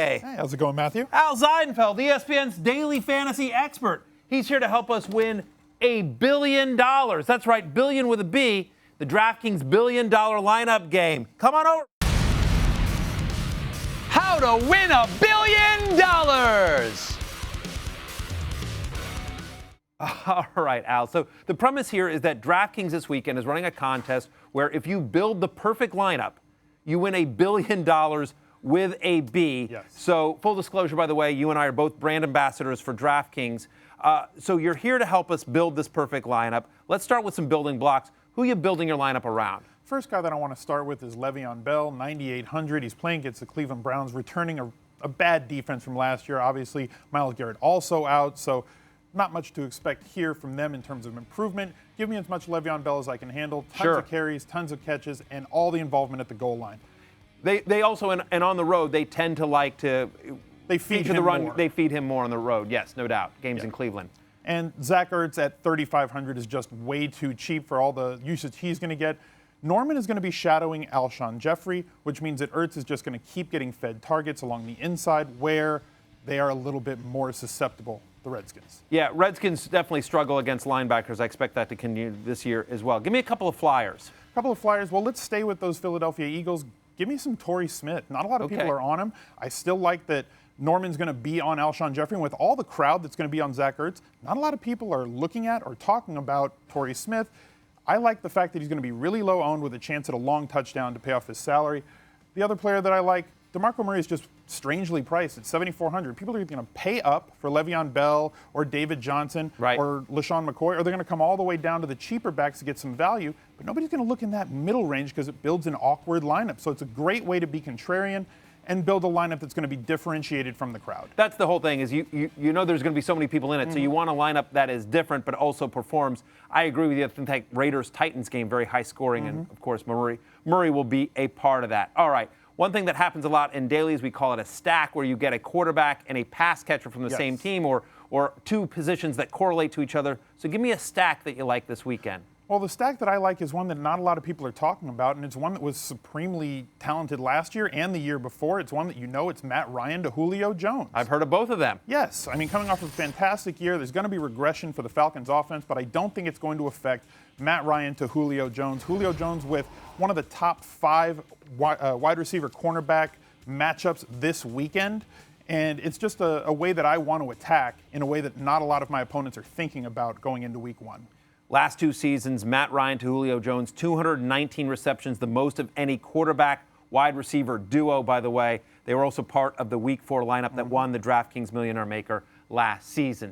Hey, how's it going, Matthew? Al Zeidenfeld, ESPN's daily fantasy expert. He's here to help us win $1 billion. That's right, billion with a B, the DraftKings $1 billion lineup game. Come on over. How to win $1 billion! All right, Al. So the premise here is that DraftKings this weekend is running a contest where if you build the perfect lineup, you win $1 billion with a B. Yes. So full disclosure, by the way, you and I are both brand ambassadors for DraftKings. So you're here to help us build this perfect lineup. Let's start with some building blocks. Who are you building your lineup around? First guy that I want to start with is LeVeon Bell, 9,800. He's playing against the Cleveland Browns, returning a bad defense from last year. Obviously, Myles Garrett also out, so not much to expect here from them in terms of improvement. Give me as much LeVeon Bell as I can handle. Tons of carries, tons of catches, and all the involvement at the goal line. They also, and on the road, they tend to like to feed him the run. more. They feed him more on the road. Yes, no doubt. Games in Cleveland. And Zach Ertz at 3,500 is just way too cheap for all the usage he's going to get. Norman is going to be shadowing Alshon Jeffrey, which means that Ertz is just going to keep getting fed targets along the inside where they are a little bit more susceptible, the Redskins. Yeah, Redskins definitely struggle against linebackers. I expect that to continue this year as well. Give me a couple of flyers. Well, let's stay with those Philadelphia Eagles. Give me some Torrey Smith. Not a lot of people are on him. I still like that Norman's going to be on Alshon Jeffrey. And with all the crowd that's going to be on Zach Ertz, not a lot of people are looking at or talking about Torrey Smith. I like the fact that he's going to be really low owned with a chance at a long touchdown to pay off his salary. The other player that I like, DeMarco Murray, is just strangely priced at 7,400. People are going to pay up for LeVeon Bell or David Johnson or LaShawn McCoy, or they're going to come all the way down to the cheaper backs to get some value. But nobody's going to look in that middle range because it builds an awkward lineup. So it's a great way to be contrarian and build a lineup that's going to be differentiated from the crowd. That's the whole thing, is you know there's going to be so many people in it, so you want a lineup that is different but also performs. I agree with you. I think Raiders-Titans game, very high scoring, and of course Murray will be a part of that. All right, one thing that happens a lot in dailies, we call it a stack, where you get a quarterback and a pass catcher from the same team, or two positions that correlate to each other. So give me a stack that you like this weekend. Well, the stack that I like is one that not a lot of people are talking about, and it's one that was supremely talented last year and the year before. It's one that it's Matt Ryan to Julio Jones. I've heard of both of them. Yes. I mean, coming off of a fantastic year, there's going to be regression for the Falcons offense, but I don't think it's going to affect Matt Ryan to Julio Jones. Julio Jones with one of the top 5 wide receiver cornerback matchups this weekend. And it's just a way that I want to attack in a way that not a lot of my opponents are thinking about going into week 1. Last 2 seasons, Matt Ryan to Julio Jones, 219 receptions, the most of any quarterback wide receiver duo, by the way. They were also part of the Week 4 lineup that won the DraftKings Millionaire Maker last season.